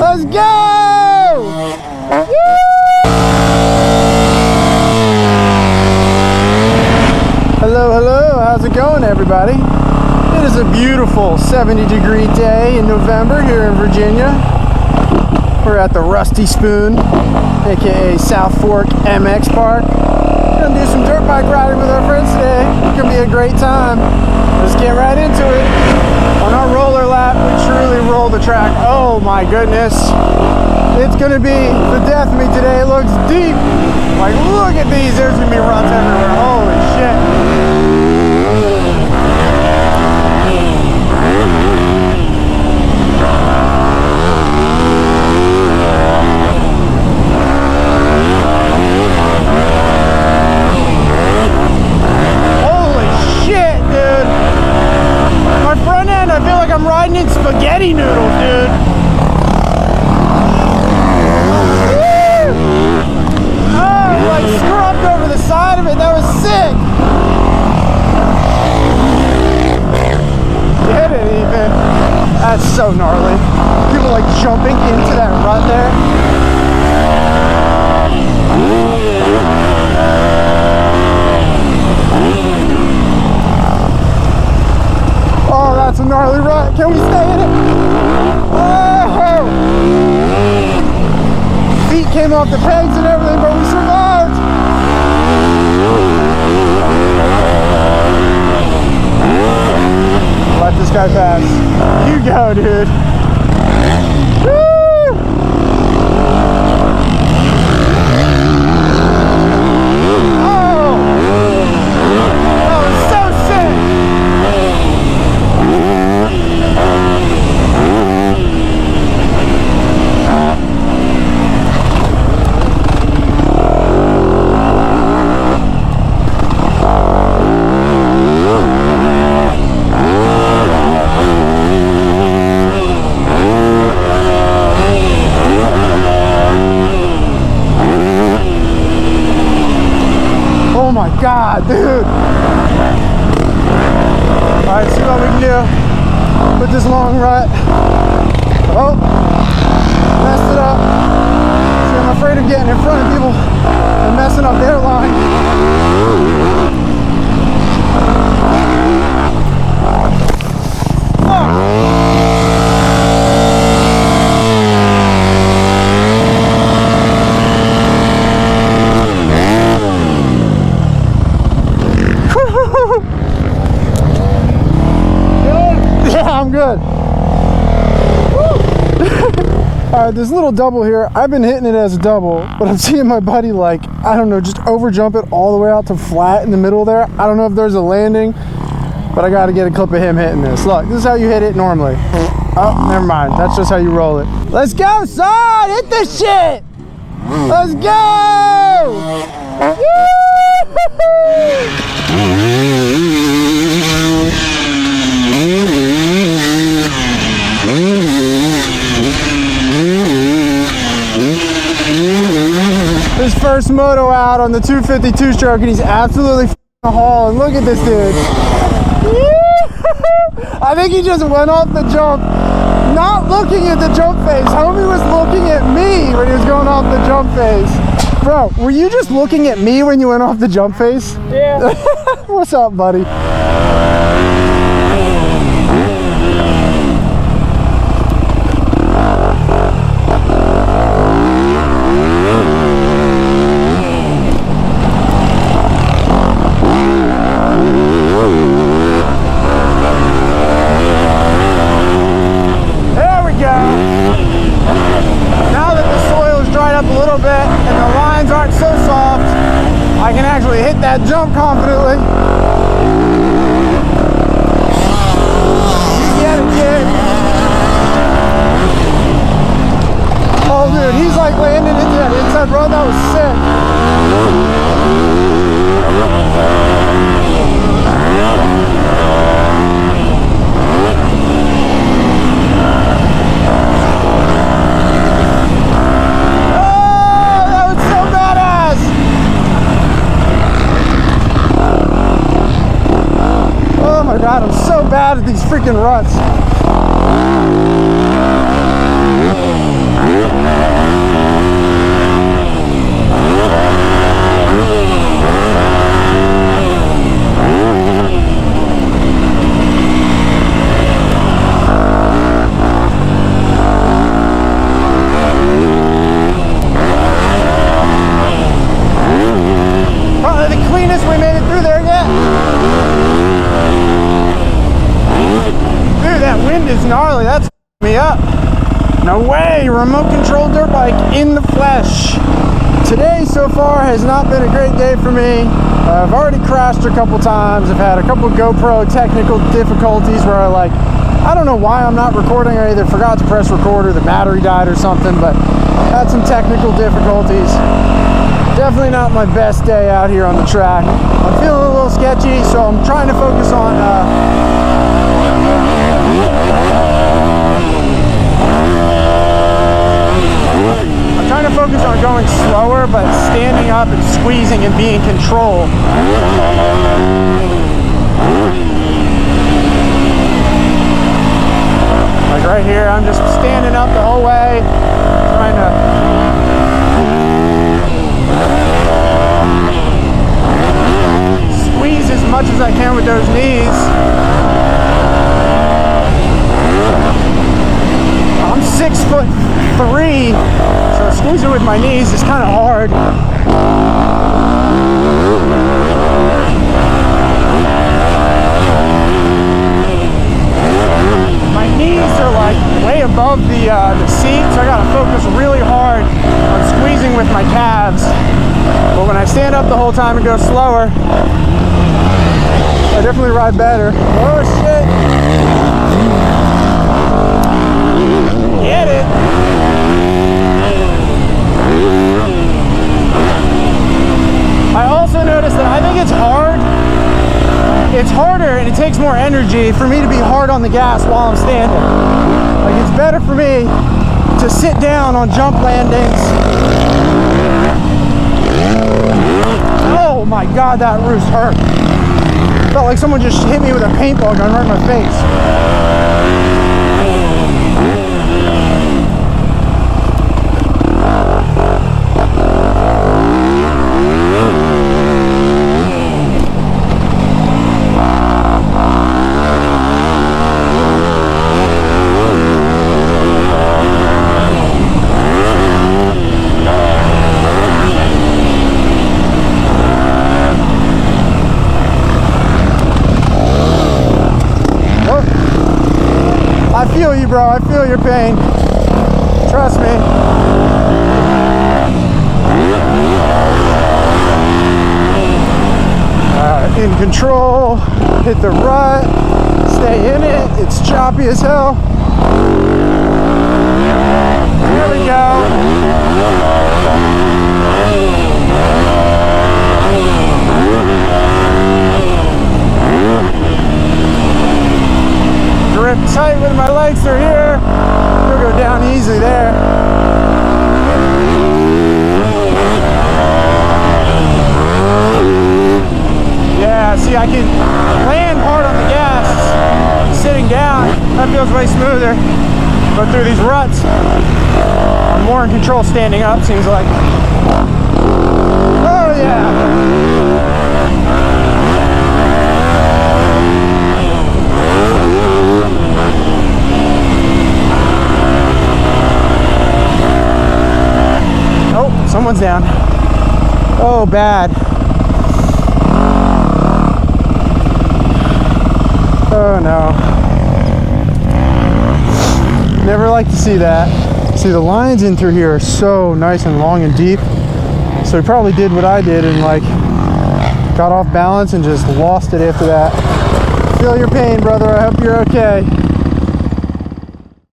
Let's go! Woo! Hello, hello, how's it going, everybody? It is a beautiful 70-degree day in November here in Virginia. We're at the Rusty Spoon, aka South Fork MX Park. We're gonna do some dirt bike riding with our friends today. It's gonna be a great time. Let's get right into it. On our roller lap, we truly roll the track. Oh my goodness. It's gonna be the death of me today. It looks deep. Like, look at these. There's gonna be ruts everywhere. Holy shit. I feel like I'm riding in spaghetti noodles, dude. Oh, like scrubbed over the side of it. That was sick. Get it, Ethan. That's so gnarly. People like jumping into that rut there. Oh, that's a gnarly rut. Can we stay in it? Oh! Feet came off the pegs and everything, but we survived. Let this guy pass. You go, dude. Woo! Oh! That was so sick. Oh my God, dude. Alright, see what we can do with this long rut. Oh, messed it up. See, I'm afraid of getting in front of people and messing up their line. I'm good. Alright, this little double here, I've been hitting it as a double, but I'm seeing my buddy, like, I don't know, just over jump it all the way out to flat in the middle there. I don't know if there's a landing, but I got to get a clip of him hitting this. Look, this is how you hit it normally. Oh, never mind. That's just how you roll it. Let's go, son! Hit this shit! Let's go! Woo! His first moto out on the 252 stroke, and he's absolutely hauling. Look at this dude. I think he just went off the jump, not looking at the jump face. Homie was looking at me when he was going off the jump face. Bro, were you just looking at me when you went off the jump face? Yeah. What's up, buddy? Now that the soil is dried up a little bit and the lines aren't so soft, I can actually hit that jump confidently. You get it, kid. Oh, dude, he's like landing into that inside road. That was sick. Oh my God, I'm so bad at these freaking ruts. No way! Remote control dirt bike in the flesh. Today so far has not been a great day for me. I've already crashed a couple times. I've had a couple GoPro technical difficulties where I don't know why I'm not recording. I either forgot to press record or the battery died or something, but had some technical difficulties. Definitely not my best day out here on the track. I'm feeling a little sketchy, so I'm trying to focus on going slower, but standing up and squeezing and being controlled. Like right here, I'm just standing up the whole way, trying to squeeze as much as I can with those knees. I'm 6'3", so squeezing with my knees is kind of hard. My knees are like way above the seat, so I gotta focus really hard on squeezing with my calves. But when I stand up the whole time and go slower, I definitely ride better. Oh shit! Get it! I also noticed that I think it's hard. It's harder and it takes more energy for me to be hard on the gas while I'm standing. Like, it's better for me to sit down on jump landings. Oh my god, that roost hurt. Felt like someone just hit me with a paintball gun right in my face. I feel you, bro. I feel your pain. Trust me. In control. Hit the rut. Stay in it. It's choppy as hell. Here we go. Grip tight with my legs through here. We'll go down easy there. Yeah, see, I can land hard on the gas sitting down. That feels way smoother. But through these ruts, I'm more in control standing up, seems like. Oh yeah. Someone's down. Oh, bad. Oh no. Never like to see that. See, the lines in through here are so nice and long and deep. So he probably did what I did and got off balance and just lost it after that. Feel your pain, brother. I hope you're okay.